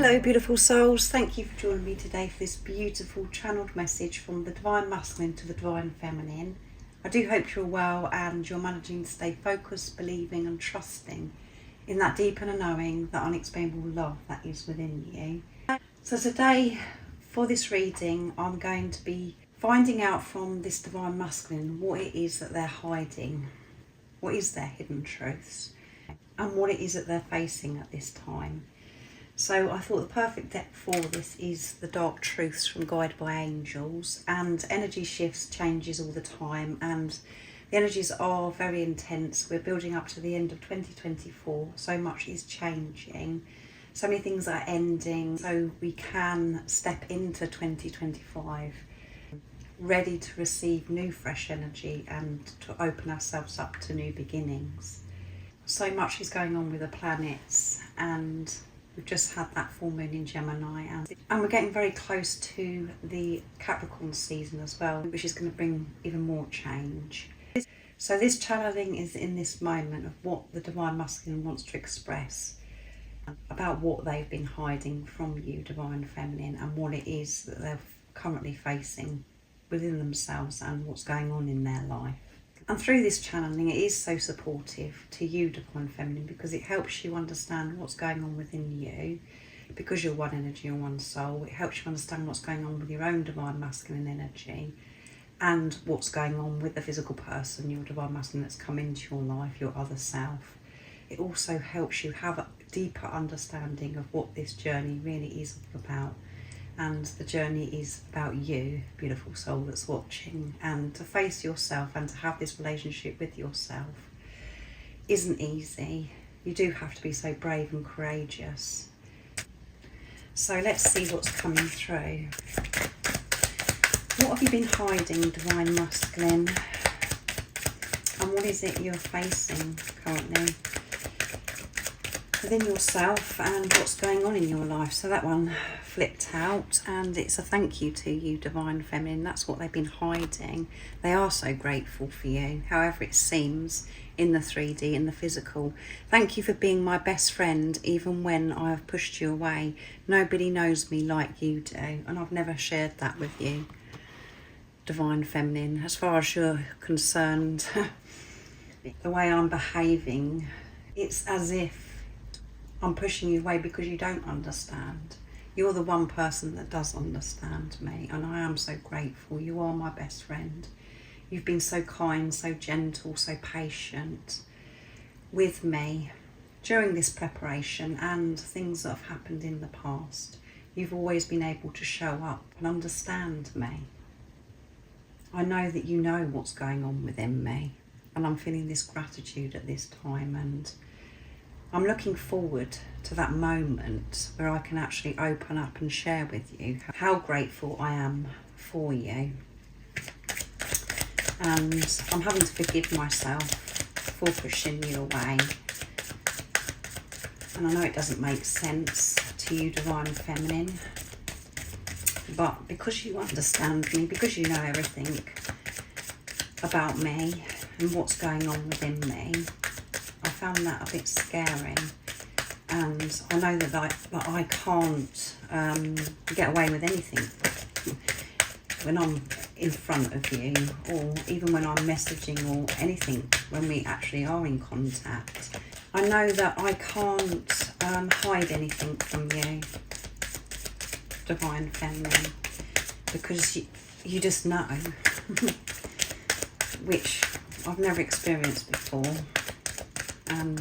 Hello beautiful souls, thank you for joining me today for this beautiful channeled message from the Divine Masculine to the Divine Feminine. I do hope you're well and you're managing to stay focused, believing and trusting in that deep inner knowing, that unexplainable love that is within you. So today for this reading I'm going to be finding out from this Divine Masculine what it is that they're hiding, what is their hidden truths and what it is that they're facing at this time. So I thought the perfect deck for this is the Dark Truths from Guided by Angels, and energy shifts, changes all the time, and the energies are very intense. We're building up to the end of 2024. So much is changing. So many things are ending. So we can step into 2025 ready to receive new fresh energy and to open ourselves up to new beginnings. So much is going on with the planets, and we've just had that full moon in Gemini, and we're getting very close to the Capricorn season as well, which is going to bring even more change. So this channeling is in this moment of what the Divine Masculine wants to express about what they've been hiding from you, Divine Feminine, and what it is that they're currently facing within themselves and what's going on in their life. And through this channeling, it is so supportive to you, Divine Feminine, because it helps you understand what's going on within you, because you're one energy and one soul. It helps you understand what's going on with your own Divine Masculine energy and what's going on with the physical person, your Divine Masculine that's come into your life, your other self. It also helps you have a deeper understanding of what this journey really is all about. And the journey is about you, beautiful soul that's watching, and to face yourself and to have this relationship with yourself isn't easy. You do have to be so brave and courageous. So let's see what's coming through. What have you been hiding, Divine Masculine? And what is it you're facing currently within yourself and what's going on in your life? So that one flipped out, and it's a thank you to you, Divine Feminine. That's what they've been hiding. They are so grateful for you, however it seems in the 3D, in the physical. Thank you for being my best friend, even when I have pushed you away. Nobody knows me like you do, and I've never shared that with you, Divine Feminine. As far as you're concerned, the way I'm behaving, it's as if I'm pushing you away because you don't understand. You're the one person that does understand me, and I am so grateful. You are my best friend. You've been so kind, so gentle, so patient with me during this preparation and things that have happened in the past. You've always been able to show up and understand me. I know that you know what's going on within me, and I'm feeling this gratitude at this time, and I'm looking forward to that moment where I can actually open up and share with you how grateful I am for you. And I'm having to forgive myself for pushing you away. And I know it doesn't make sense to you, Divine Feminine, but because you understand me, because you know everything about me and what's going on within me, I found that a bit scary, and I know that I can't get away with anything when I'm in front of you, or even when I'm messaging or anything, when we actually are in contact. I know that I can't hide anything from you, Divine Feminine, because you just know, which I've never experienced before. And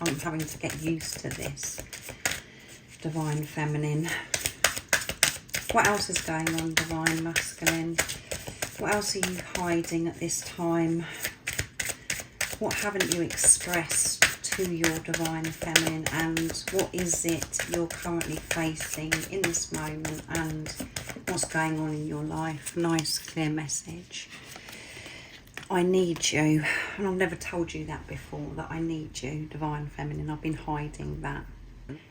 I'm having to get used to this, Divine Feminine. What else is going on, Divine Masculine? What else are you hiding at this time? What haven't you expressed to your Divine Feminine? And what is it you're currently facing in this moment? And what's going on in your life? Nice, clear message. I need you, and I've never told you that before, that I need you, Divine Feminine. I've been hiding that.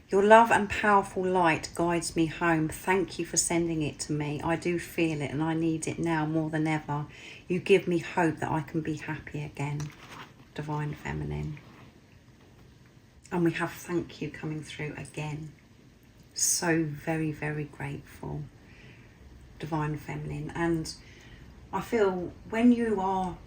Your love and powerful light guides me home. Thank you for sending it to me. I do feel it, and I need it now more than ever. You give me hope that I can be happy again, Divine Feminine. And we have thank you coming through again. So very, very grateful, Divine Feminine. And I feel when you are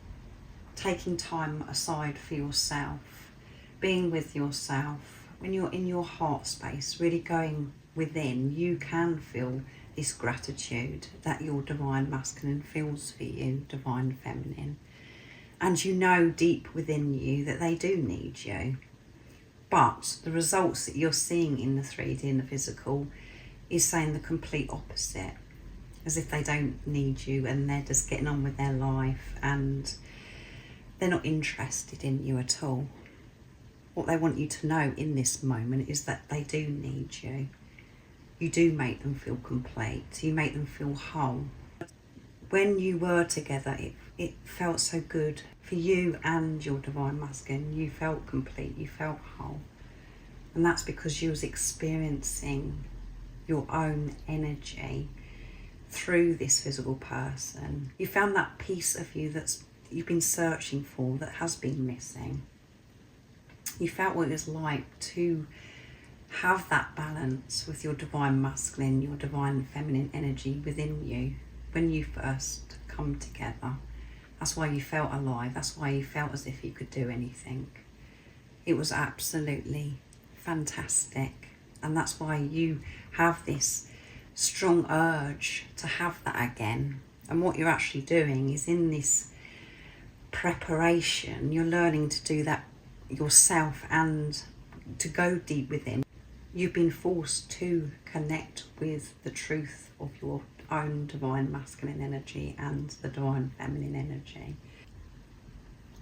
taking time aside for yourself, being with yourself, when you're in your heart space, really going within, you can feel this gratitude that your Divine Masculine feels for you, Divine Feminine. And you know deep within you that they do need you. But the results that you're seeing in the 3D and the physical is saying the complete opposite. As if they don't need you and they're just getting on with their life and they're not interested in you at all. What they want you to know in this moment is that they do need you. You do make them feel complete. You make them feel whole. When you were together, it felt so good for you and your Divine Masculine. You felt complete, you felt whole. And that's because you was experiencing your own energy through this physical person. You found that piece of you that you've been searching for, that has been missing. You felt what it was like to have that balance with your Divine Masculine, your Divine Feminine energy within you when you first come together. That's why you felt alive. That's why you felt as if you could do anything. It was absolutely fantastic. And that's why you have this strong urge to have that again. And what you're actually doing is, in this preparation, you're learning to do that yourself and to go deep within. You've been forced to connect with the truth of your own Divine Masculine energy and the Divine Feminine energy.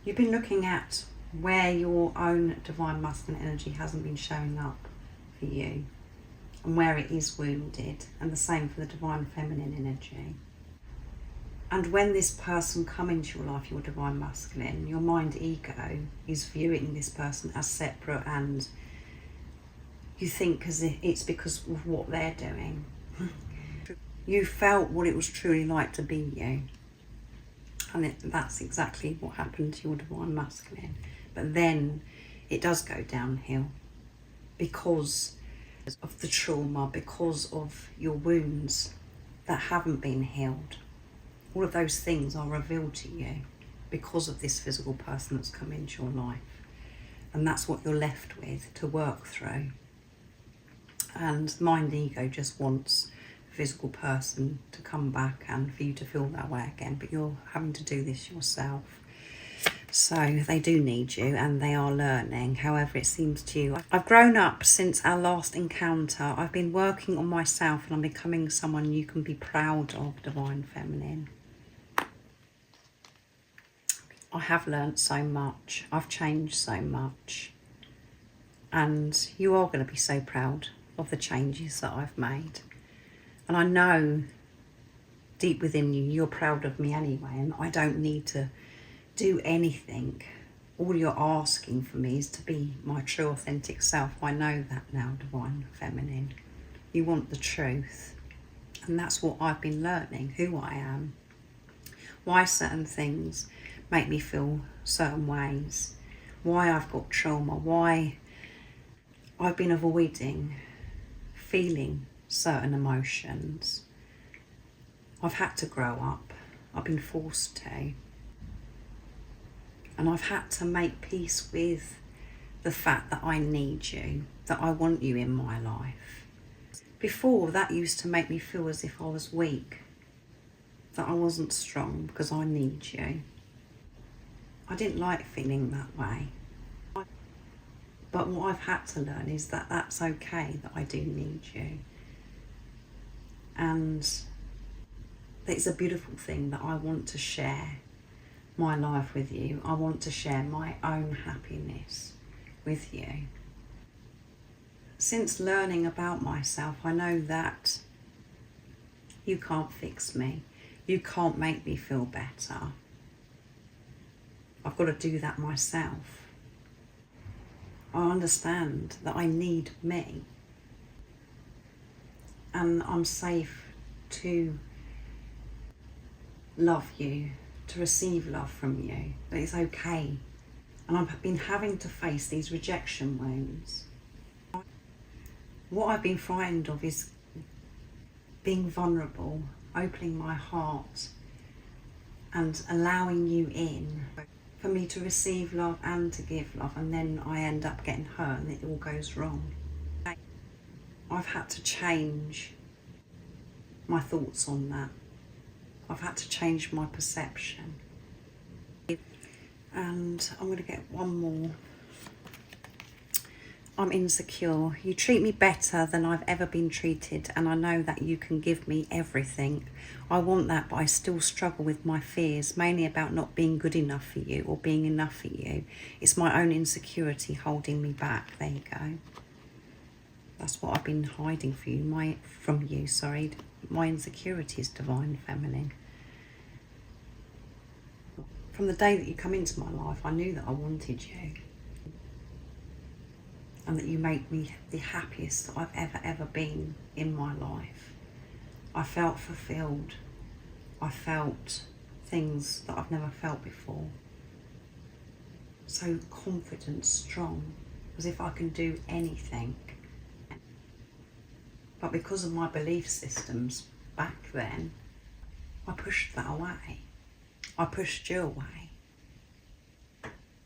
You've been looking at where your own Divine Masculine energy hasn't been showing up for you and where it is wounded, and the same for the Divine Feminine energy. And when this person comes into your life, your Divine Masculine, your mind ego is viewing this person as separate, and you think as if it's because of what they're doing. You felt what it was truly like to be you. And that's exactly what happened to your Divine Masculine. But then it does go downhill because of the trauma, because of your wounds that haven't been healed. All of those things are revealed to you because of this physical person that's come into your life. And that's what you're left with to work through. And mind ego just wants a physical person to come back and for you to feel that way again. But you're having to do this yourself. So they do need you and they are learning, however it seems to you. I've grown up since our last encounter. I've been working on myself and I'm becoming someone you can be proud of, Divine Feminine. I have learnt so much. I've changed so much. And you are going to be so proud of the changes that I've made. And I know deep within you, you're proud of me anyway, and I don't need to do anything. All you're asking for me is to be my true authentic self. I know that now, Divine Feminine. You want the truth. And that's what I've been learning, who I am. Why certain things make me feel certain ways. Why I've got trauma. Why I've been avoiding feeling certain emotions. I've had to grow up. I've been forced to. And I've had to make peace with the fact that I need you, that I want you in my life. Before, that used to make me feel as if I was weak, that I wasn't strong because I need you. I didn't like feeling that way. But what I've had to learn is that that's okay, that I do need you. And it's a beautiful thing that I want to share my life with you. I want to share my own happiness with you. Since learning about myself, I know that you can't fix me. You can't make me feel better. I've got to do that myself. I understand that I need me. And I'm safe to love you, to receive love from you. That it's okay. And I've been having to face these rejection wounds. What I've been frightened of is being vulnerable, opening my heart and allowing you in, for me to receive love and to give love, and then I end up getting hurt and it all goes wrong. I've had to change my thoughts on that. I've had to change my perception. And I'm going to get one more. I'm insecure. You treat me better than I've ever been treated, and I know that you can give me everything. I want that, but I still struggle with my fears, mainly about not being good enough for you or being enough for you. It's my own insecurity holding me back. There you go. That's what I've been hiding for you, my insecurities, Divine Feminine. From the day that you come into my life, I knew that I wanted you. And that you make me the happiest that I've ever been in my life. I felt fulfilled. I felt things that I've never felt before. So confident, strong, as if I can do anything. But because of my belief systems back then, I pushed that away. I pushed you away.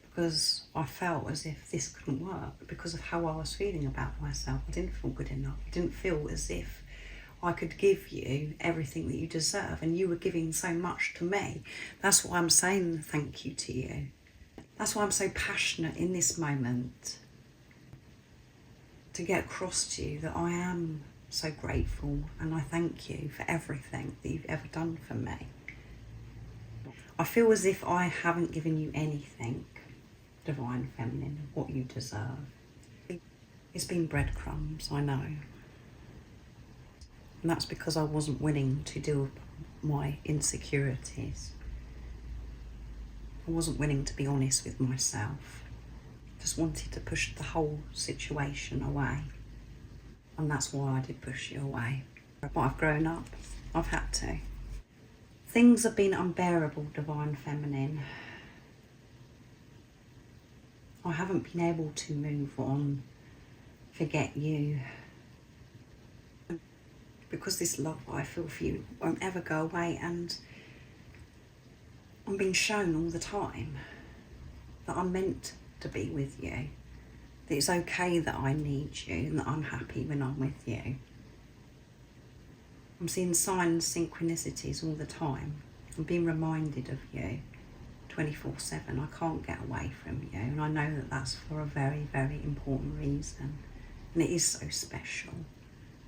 Because I felt as if this couldn't work because of how I was feeling about myself. I didn't feel good enough. I didn't feel as if I could give you everything that you deserve, and you were giving so much to me. That's why I'm saying thank you to you. That's why I'm so passionate in this moment to get across to you that I am so grateful, and I thank you for everything that you've ever done for me. I feel as if I haven't given you anything, Divine Feminine, what you deserve. It's been breadcrumbs, I know. And that's because I wasn't willing to deal with my insecurities. I wasn't willing to be honest with myself. Just wanted to push the whole situation away. And that's why I did push you away. But I've grown up. I've had to. Things have been unbearable, Divine Feminine. I haven't been able to move on, forget you. Because this love I feel for you won't ever go away, and I'm being shown all the time that I'm meant to be with you. That it's okay that I need you and that I'm happy when I'm with you. I'm seeing signs, synchronicities all the time. I'm being reminded of you 24/7. I can't get away from you, and I know that that's for a very, very important reason. And it is so special.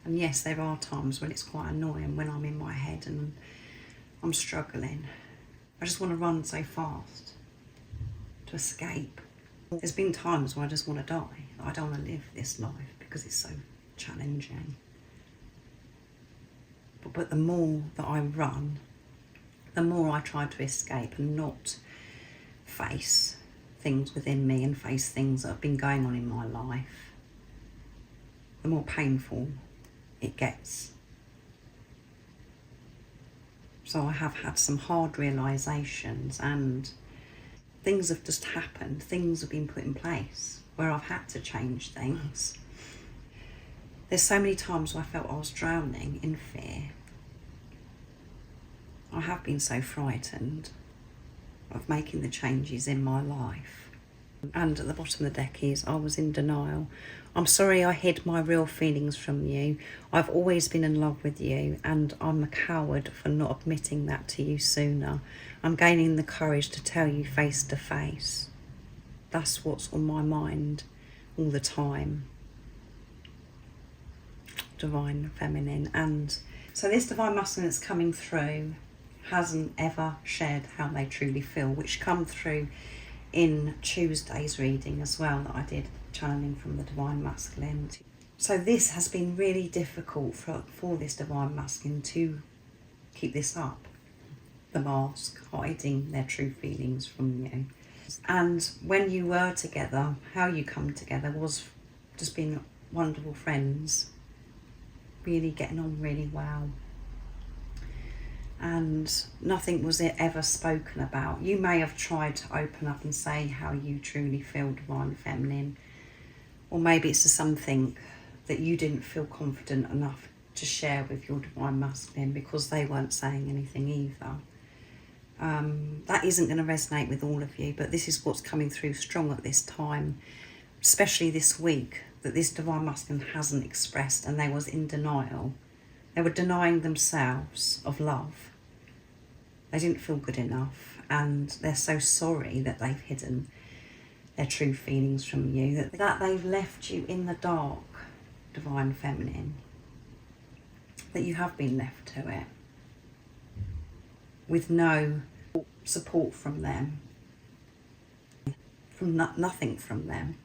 And yes, there are times when it's quite annoying, when I'm in my head and I'm struggling. I just want to run so fast to escape. There's been times where I just want to die. I don't want to live this life because it's so challenging. But the more that I run, the more I try to escape and not face things within me and face things that have been going on in my life, the more painful it gets. So I have had some hard realizations, and things have just happened. Things have been put in place where I've had to change things. There's so many times where I felt I was drowning in fear. I have been so frightened of making the changes in my life. And at the bottom of the deck is, I was in denial. I'm sorry I hid my real feelings from you. I've always been in love with you, and I'm a coward for not admitting that to you sooner. I'm gaining the courage to tell you face to face. That's what's on my mind all the time. Divine Feminine. And so this Divine Masculine that's coming through hasn't ever shared how they truly feel, which come through in Tuesday's reading as well that I did, channeling from the Divine Masculine. So this has been really difficult for this Divine Masculine to keep this up, the mask, hiding their true feelings from you. And when you were together, how you come together was just being wonderful friends, really getting on really well. And nothing was ever spoken about. You may have tried to open up and say how you truly feel, Divine Feminine, or maybe it's just something that you didn't feel confident enough to share with your divine masculine because they weren't saying anything either. That isn't going to resonate with all of you, but this is what's coming through strong at this time, especially this week, that this divine masculine hasn't expressed, and they was in denial. They were denying themselves of love. They didn't feel good enough, and they're so sorry that they've hidden their true feelings from you, that they've left you in the dark, divine feminine, that you have been left to it with no support from them, from nothing from them.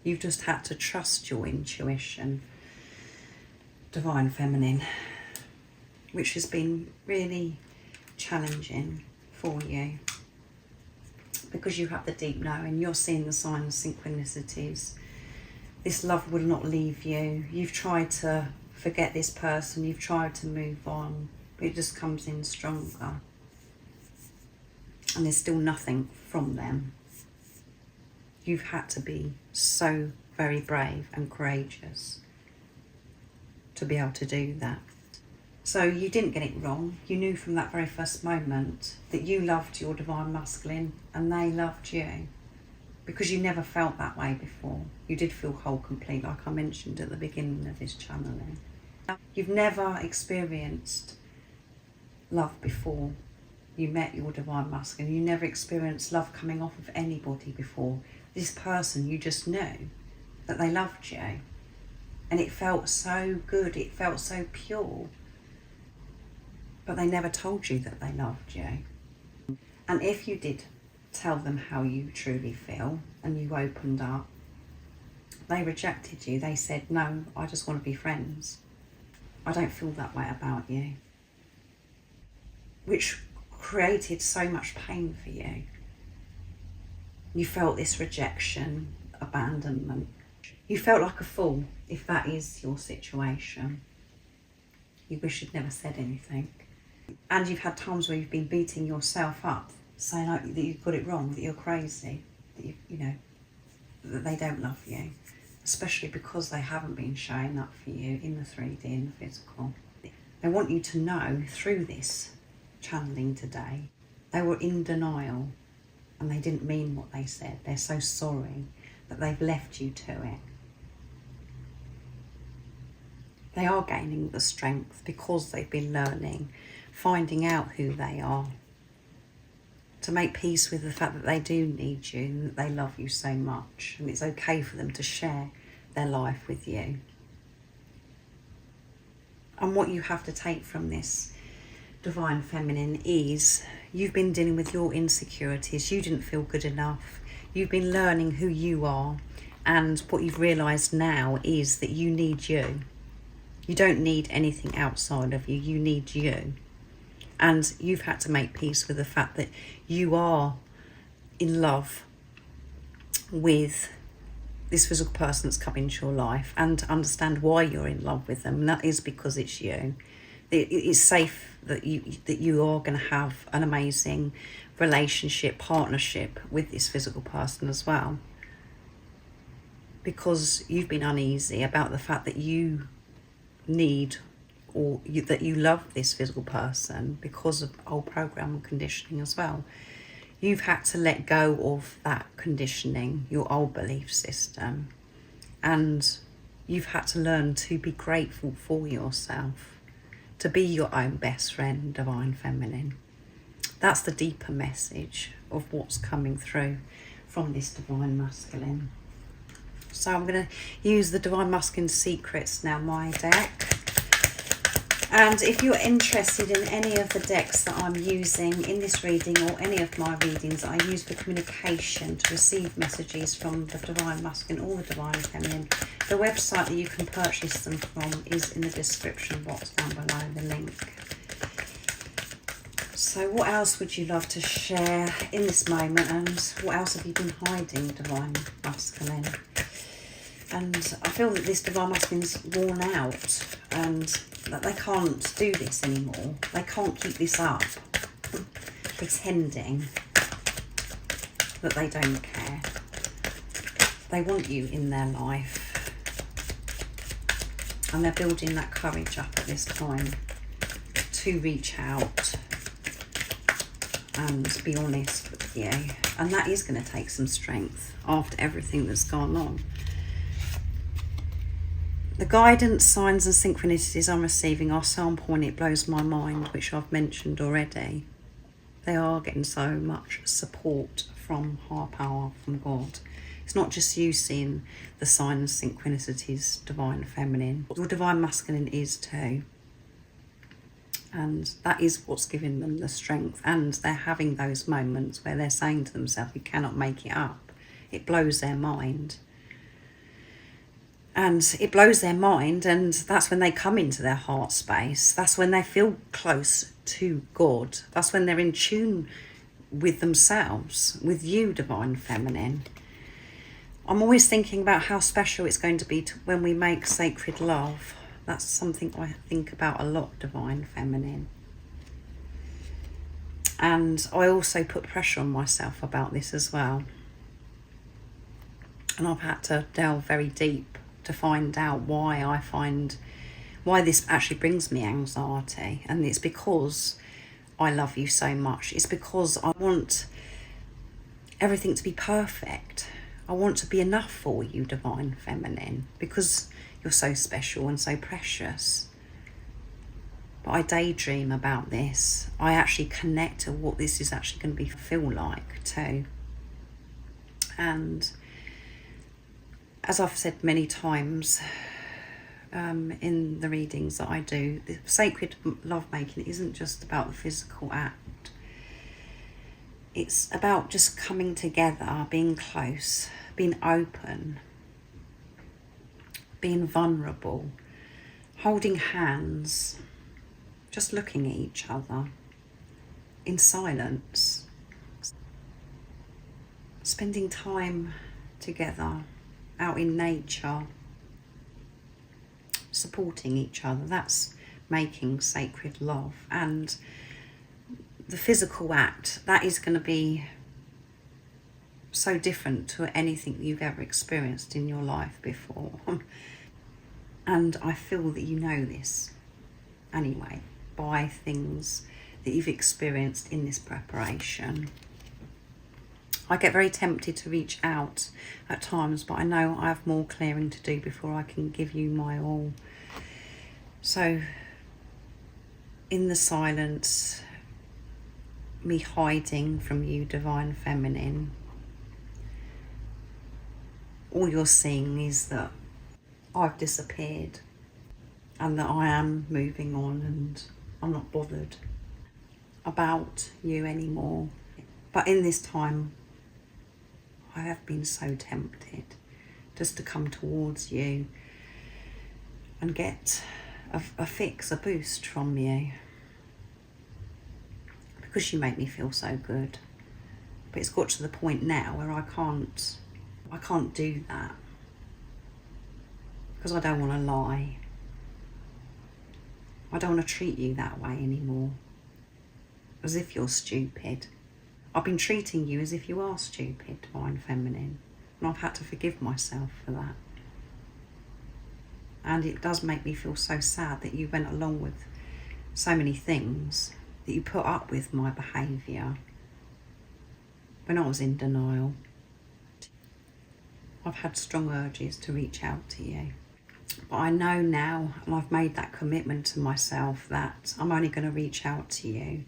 You've just had to trust your intuition, divine feminine, which has been really challenging for you, because you have the deep knowing. You're seeing the signs, synchronicities. This love will not leave you. You've tried to forget this person, you've tried to move on, but it just comes in stronger, and there's still nothing from them. You've had to be so very brave and courageous to be able to do that. So you didn't get it wrong. You knew from that very first moment that you loved your divine masculine and they loved you, because you never felt that way before. You did feel whole, complete, like I mentioned at the beginning of this channeling. You've never experienced love before you met your divine masculine. You never experienced love coming off of anybody before. This person, you just knew that they loved you, and it felt so good, it felt so pure, but they never told you that they loved you. And if you did tell them how you truly feel and you opened up, they rejected you. They said, no, I just want to be friends. I don't feel that way about you. Which created so much pain for you. You felt this rejection, abandonment. You felt like a fool, if that is your situation. You wish you'd never said anything. And you've had times where you've been beating yourself up, saying that you've got it wrong, that you're crazy, that you know, that they don't love you, especially because they haven't been showing up for you in the 3D, in the physical. They want you to know through this channeling today, they were in denial and they didn't mean what they said. They're so sorry that they've left you to it. They are gaining the strength because they've been learning, finding out who they are, to make peace with the fact that they do need you and that they love you so much, and it's okay for them to share their life with you. And what you have to take from this divine feminine is you've been dealing with your insecurities. You didn't feel good enough. You've been learning who you are, and what you've realised now is that you need you. You don't need anything outside of you. You need you. And you've had to make peace with the fact that you are in love with this physical person that's come into your life, and to understand why you're in love with them. And that is because it's you. It's safe that you are going to have an amazing relationship, partnership with this physical person as well. Because you've been uneasy about the fact that you need, or that you love this physical person because of old program and conditioning as well. You've had to let go of that conditioning, your old belief system, and you've had to learn to be grateful for yourself, to be your own best friend, divine feminine. That's the deeper message of what's coming through from this divine masculine. So I'm going to use the Divine Masculine Secrets now, my deck. And if you're interested in any of the decks that I'm using in this reading, or any of my readings that I use for communication, to receive messages from the Divine Masculine or the Divine Feminine, the website that you can purchase them from is in the description box down below, the link. So what else would you love to share in this moment, and what else have you been hiding, Divine Masculine? And I feel that this Divine Masculine's worn out, and that they can't do this anymore. They can't keep this up, pretending that they don't care. They want you in their life. And they're building that courage up at this time to reach out and be honest with you. And that is going to take some strength after everything that's gone on. The guidance, signs and synchronicities I'm receiving are so on point, it blows my mind, which I've mentioned already. They are getting so much support from higher power, from God. It's not just you seeing the signs, synchronicities, divine feminine. Your divine masculine is too. And that is what's giving them the strength. And they're having those moments where they're saying to themselves, you cannot make it up. It blows their mind. And it blows their mind, and that's when they come into their heart space. That's when they feel close to God. That's when they're in tune with themselves, with you, divine feminine. I'm always thinking about how special it's going to be when we make sacred love. That's something I think about a lot, divine feminine. And I also put pressure on myself about this as well. And I've had to delve very deep to find out why this actually brings me anxiety. And it's because I love you so much. It's because I want everything to be perfect. I want to be enough for you, divine feminine, because you're so special and so precious. But I daydream about this. I actually connect to what this is actually going to feel like too. And as I've said many times in the readings that I do, the sacred lovemaking isn't just about the physical act. It's about just coming together, being close, being open, being vulnerable, holding hands, just looking at each other in silence, spending time together out in nature, supporting each other. That's making sacred love. And the physical act, that is going to be so different to anything you've ever experienced in your life before. And I feel that you know this anyway by things that you've experienced in this preparation. I get very tempted to reach out at times, but I know I have more clearing to do before I can give you my all. So in the silence, me hiding from you, divine feminine, all you're seeing is that I've disappeared and that I am moving on and I'm not bothered about you anymore. But in this time, I have been so tempted just to come towards you and get a fix, a boost from you, because you make me feel so good. But it's got to the point now where I can't do that, because I don't want to lie. I don't want to treat you that way anymore, as if you're stupid. I've been treating you as if you are stupid, divine feminine, and I've had to forgive myself for that. And it does make me feel so sad that you went along with so many things, that you put up with my behaviour when I was in denial. I've had strong urges to reach out to you. But I know now, and I've made that commitment to myself, that I'm only going to reach out to you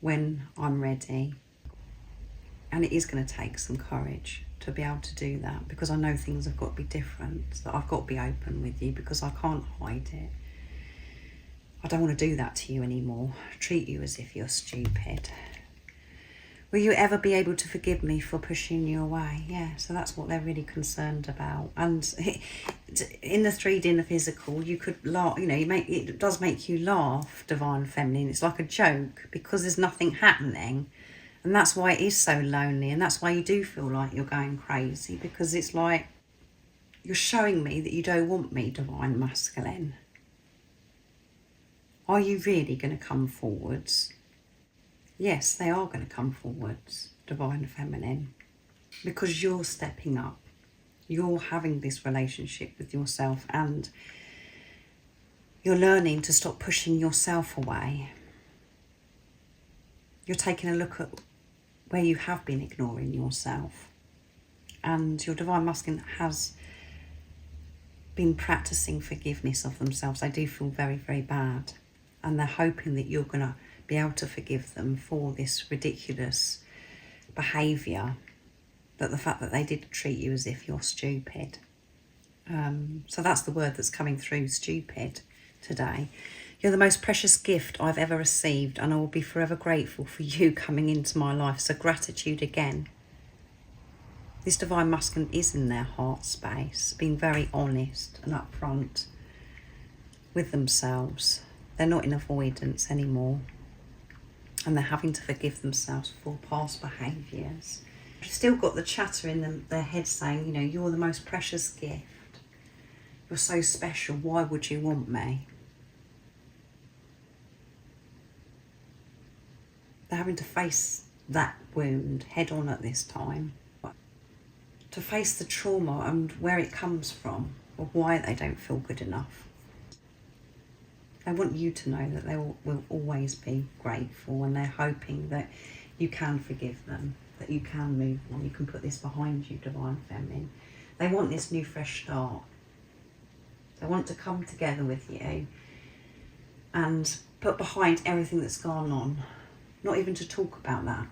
when I'm ready. And it is going to take some courage to be able to do that, because I know things have got to be different, that I've got to be open with you, because I can't hide it. I don't want to do that to you anymore, treat you as if you're stupid. Will you ever be able to forgive me for pushing you away? Yeah, so that's what they're really concerned about. And in the 3D, in the physical, you could laugh, it does make you laugh, divine feminine. It's like a joke, because there's nothing happening. And that's why it is so lonely, and that's why you do feel like you're going crazy, because it's like you're showing me that you don't want me, divine masculine. Are you really going to come forwards? Yes, they are going to come forwards, divine feminine, because you're stepping up. You're having this relationship with yourself, and You're learning to stop pushing yourself away. You're taking a look at where you have been ignoring yourself. And your Divine Masculine has been practicing forgiveness of themselves. They do feel very, very bad. And they're hoping that you're going to be able to forgive them for this ridiculous behaviour, that the fact that they did treat you as if you're stupid. So that's the word that's coming through, stupid, today. You're the most precious gift I've ever received, and I will be forever grateful for you coming into my life. So gratitude again. This Divine Masculine is in their heart space, being very honest and upfront with themselves. They're not in avoidance anymore, and they're having to forgive themselves for past behaviours. You've still got the chatter in their head saying, you know, you're the most precious gift. You're so special. Why would you want me? They're having to face that wound head on at this time. To face the trauma and where it comes from, or why they don't feel good enough. They want you to know that they will always be grateful, and they're hoping that you can forgive them, that you can move on, you can put this behind you, Divine Feminine. They want this new fresh start. They want to come together with you and put behind everything that's gone on. Not even to talk about that.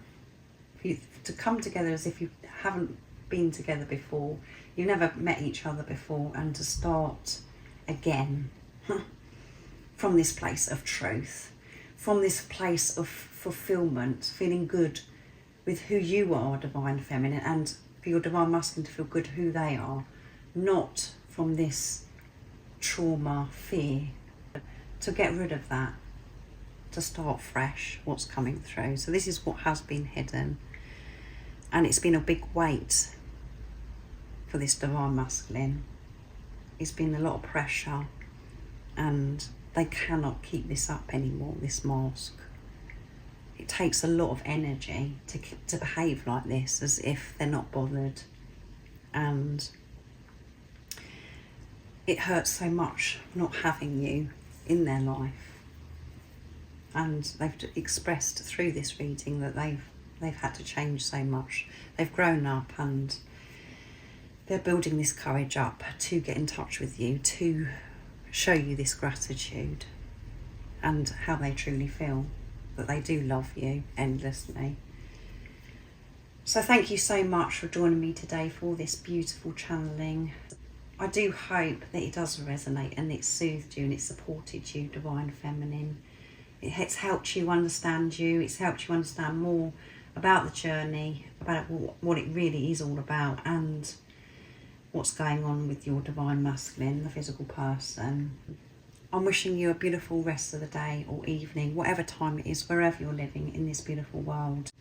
For you to come together as if you haven't been together before, you've never met each other before, and to start again from this place of truth, from this place of fulfillment, feeling good with who you are, Divine Feminine, and for your Divine Masculine to feel good who they are, not from this trauma, fear. To get rid of that, to start fresh, what's coming through. So this is what has been hidden, and it's been a big weight for this Divine Masculine. It's been a lot of pressure, and they cannot keep this up anymore, this mask. It takes a lot of energy to behave like this, as if they're not bothered, and it hurts so much not having you in their life. And they've expressed through this reading that they've had to change so much. They've grown up, and they're building this courage up to get in touch with you, to show you this gratitude and how they truly feel, that they do love you endlessly. So thank you so much for joining me today for this beautiful channeling. I do hope that it does resonate, and it's soothed you and it's supported you, Divine Feminine. It's helped you understand you. It's helped you understand more about the journey, about what it really is all about, and what's going on with your Divine Masculine, the physical person. I'm wishing you a beautiful rest of the day or evening, whatever time it is, wherever you're living in this beautiful world.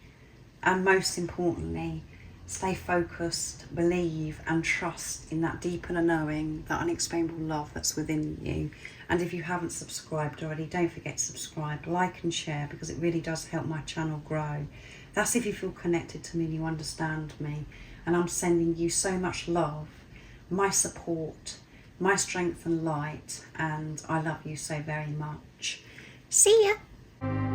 And most importantly, stay focused, believe and trust in that deep inner knowing, that unexplainable love that's within you. And if you haven't subscribed already, don't forget to subscribe, like and share, because it really does help my channel grow. That's if you feel connected to me and you understand me. And I'm sending you so much love, my support, my strength and light, and I love you so very much. See ya!